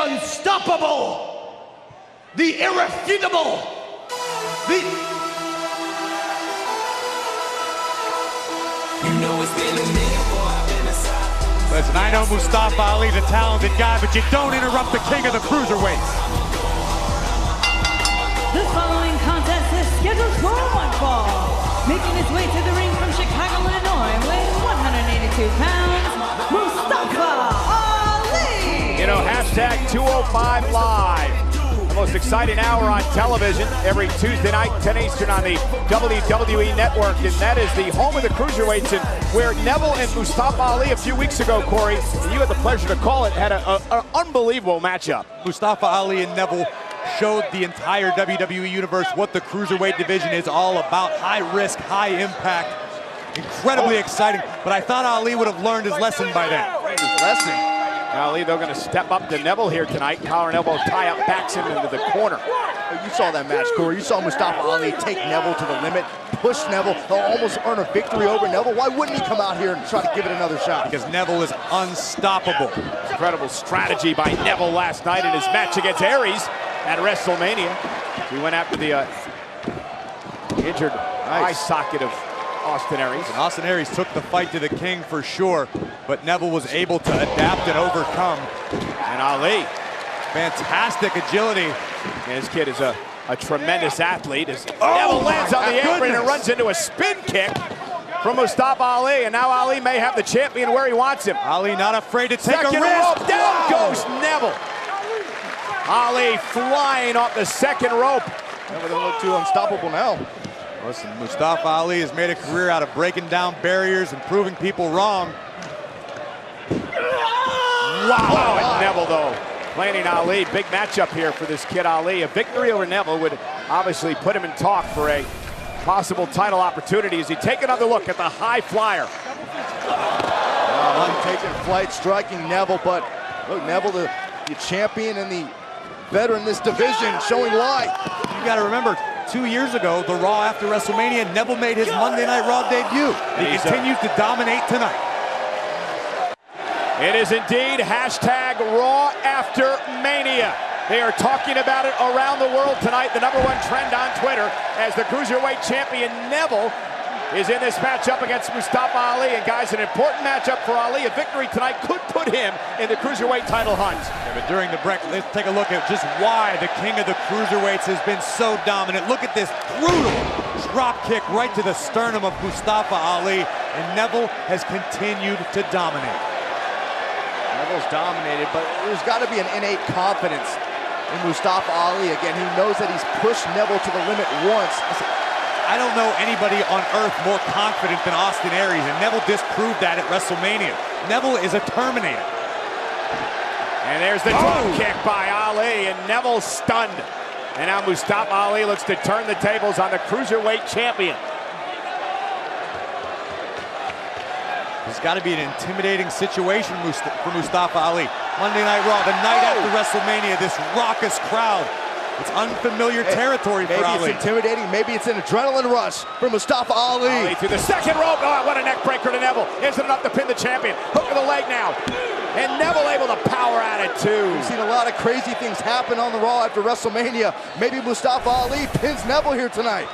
unstoppable, the irrefutable, the... You know it's been a minute, boy, I've been inside. Listen, I know Mustafa Ali's a talented guy, but you don't interrupt the king of the cruiserweights. The following contest is scheduled for one fall. Making his way to the ring from Chicago, Illinois, weighing 182 pounds, Mustafa Ali! You know, hashtag 205 Live. The most exciting hour on television every Tuesday night, 10 Eastern on the WWE Network. And that is the home of the cruiserweights, and where Neville and Mustafa Ali a few weeks ago, Corey, and you had the pleasure to call it, had an unbelievable matchup. Mustafa Ali and Neville showed the entire WWE universe what the cruiserweight division is all about. High risk, high impact, incredibly exciting. But I thought Ali would have learned his lesson by then. His lesson. Ali, they're going to step up to Neville here tonight. Collar and elbow tie up, backs him into the corner. You saw that match, Corey. You saw Mustafa Ali take Neville to the limit, push Neville, almost earn a victory over Neville. Why wouldn't he come out here and try to give it another shot? Because Neville is unstoppable. Incredible strategy by Neville last night in his match against Aries at WrestleMania. He went after the injured eye socket of Austin Aries. And Austin Aries took the fight to the king for sure, but Neville was able to adapt and overcome. And Ali, fantastic agility. And this kid is a tremendous athlete. As Neville lands on the apron and runs into a spin kick from Mustafa Ali, and now Ali may have the champion where he wants him. Ali not afraid to take Second a risk. Rope. Down goes Neville. Ali flying off the second rope. Neville doesn't look too unstoppable now. Listen, Mustafa Ali has made a career out of breaking down barriers and proving people wrong. Wow! Oh, and Neville, though, landing Ali. Big matchup here for this kid Ali. A victory over Neville would obviously put him in talk for a possible title opportunity as he take another look at the high flyer. Untaken flight, striking Neville, but look, Neville, the champion and the veteran in this division, showing why. You got to remember, 2 years ago, the Raw after WrestleMania, Neville made his Monday Night Raw debut. He continues to dominate tonight. It is indeed hashtag Raw After Mania. They are talking about it around the world tonight. The #1 trend on Twitter as the cruiserweight champion Neville is in this matchup against Mustafa Ali. And guys, an important matchup for Ali. A victory tonight could put him in the cruiserweight title hunt. Yeah, but during the break, let's take a look at just why the king of the cruiserweights has been so dominant. Look at this brutal drop kick right to the sternum of Mustafa Ali, and Neville has continued to dominate. Neville's dominated, but there's got to be an innate confidence in Mustafa Ali. Again, he knows that he's pushed Neville to the limit once. I don't know anybody on earth more confident than Austin Aries, and Neville disproved that at WrestleMania. Neville is a Terminator. And there's the drop kick by Ali, and Neville stunned. And now Mustafa Ali looks to turn the tables on the cruiserweight champion. It's got to be an intimidating situation for Mustafa Ali. Monday Night Raw, the night after WrestleMania, this raucous crowd. It's unfamiliar territory for Ali. Maybe it's intimidating, maybe it's an adrenaline rush for Mustafa Ali. Ali through the second rope. Oh, what a neck breaker to Neville. Isn't enough to pin the champion. Hook of the leg now. And Neville able to power at it too. We've seen a lot of crazy things happen on the Raw after WrestleMania. Maybe Mustafa Ali pins Neville here tonight.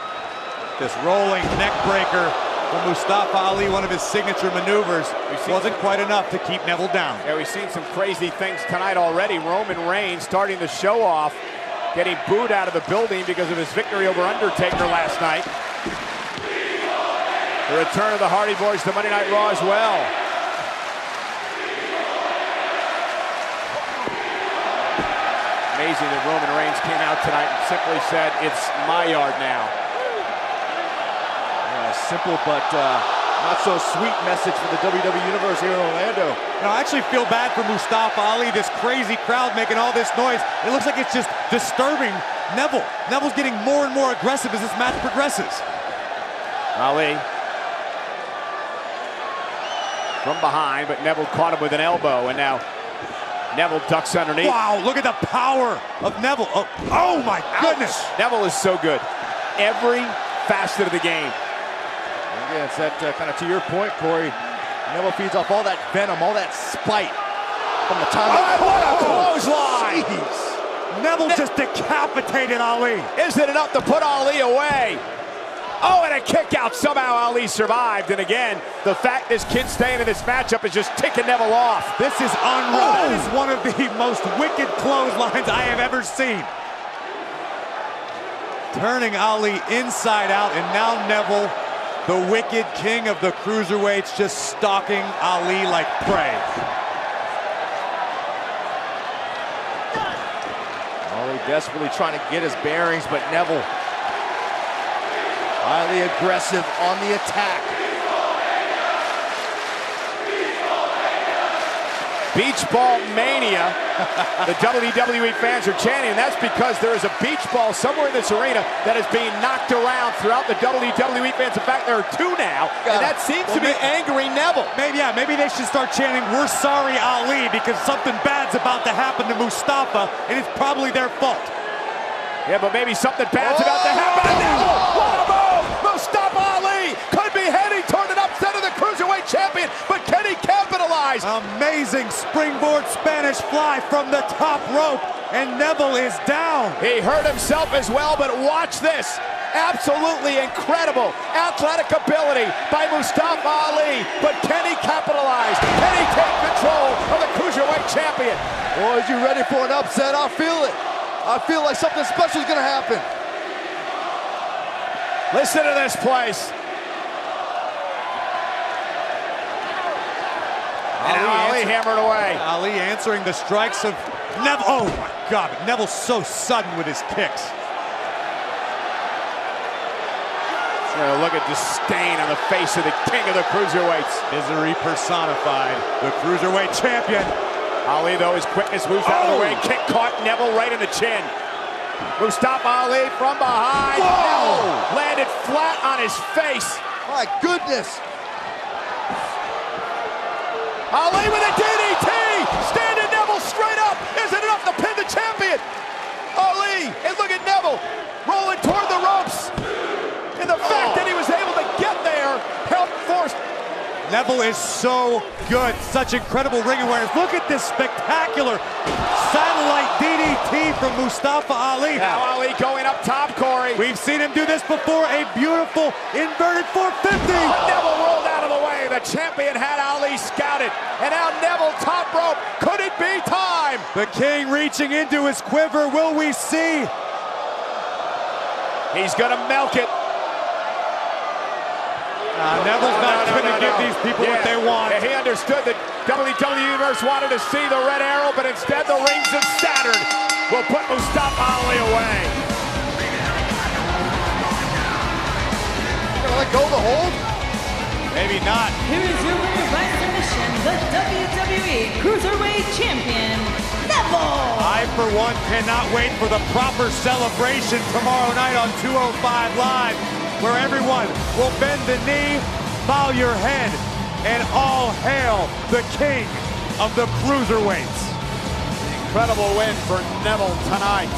This rolling neck breaker from Mustafa Ali, one of his signature maneuvers, wasn't quite enough to keep Neville down. Yeah, we've seen some crazy things tonight already. Roman Reigns starting the show off, getting booed out of the building because of his victory over Undertaker last night. The return of the Hardy Boys to Monday Night Raw as well. Amazing that Roman Reigns came out tonight and simply said, "It's my yard now." Simple but not so sweet message for the WWE Universe here in Orlando. Now, I actually feel bad for Mustafa Ali, this crazy crowd making all this noise. It looks like it's just disturbing Neville. Neville's getting more and more aggressive as this match progresses. Ali from behind, but Neville caught him with an elbow, and now Neville ducks underneath. Wow, look at the power of Neville. Oh my goodness. Ouch. Neville is so good. Every facet of the game. Again, it's that kind of to your point, Corey. Neville feeds off all that venom, all that spite from the time. Oh, what a clothesline! Neville just decapitated Ali. Is it enough to put Ali away? Oh, and a kick out. Somehow Ali survived. And again, the fact this kid's staying in this matchup is just ticking Neville off. This is unreal. That is one of the most wicked clotheslines I have ever seen. Turning Ali inside out, and now Neville, the wicked king of the cruiserweights, just stalking Ali like prey. Ali desperately trying to get his bearings, but Neville highly aggressive on the attack. Beach ball mania. The WWE fans are chanting, and that's because there is a beach ball somewhere in this arena that is being knocked around throughout the WWE fans. In fact, there are two now, and that seems to be angering Neville. Maybe they should start chanting, "We're sorry, Ali," because something bad's about to happen to Mustafa, and it's probably their fault. Yeah, but maybe something bad's about to happen to Neville. What a move! Mustafa Ali could be heading toward an upset of the Cruiserweight Champion, but can he capitalize? Amazing springboard Spanish fly from the top rope, and Neville is down. He hurt himself as well, but watch this. Absolutely incredible athletic ability by Mustafa Ali, but can he capitalize? Can he take control of the Cruiserweight Champion? Boys, you ready for an upset? I feel it. I feel like something special is going to happen. Listen to this place. And Ali hammered away. Ali answering the strikes of Neville. Oh my God, but Neville's so sudden with his kicks. Look at disdain on the face of the king of the Cruiserweights. Misery personified, the Cruiserweight champion. Ali, though, his quickness moves out of the way. Kick caught Neville right in the chin. Mustafa Ali from behind. Neville landed flat on his face. My goodness. Ali with a DDT. Standing Neville straight up. Is it enough to pin the champion? Ali, and look at Neville rolling toward the ropes. And the fact that he was able to get there helped force. Neville is so good, such incredible ring awareness. Look at this spectacular satellite DDT from Mustafa Ali. Now Ali going up top, Corey. We've seen him do this before, a beautiful inverted 450. Neville rolled out of the way. The champion had Ali scouted. And now Neville top rope. Could it be time? The king reaching into his quiver. Will we see? He's gonna milk it. Neville's not going to give these people what they want. Yeah, he understood that WWE Universe wanted to see the red arrow, but instead the rings of Saturn will put Mustafa Ali away. Gonna let go of the hold? Maybe not. Here is your winner by submission, the WWE Cruiserweight Champion, Neville. I, for one, cannot wait for the proper celebration tomorrow night on 205 Live, where everyone will bend the knee, bow your head, and all hail the king of the cruiserweights. Incredible win for Neville tonight.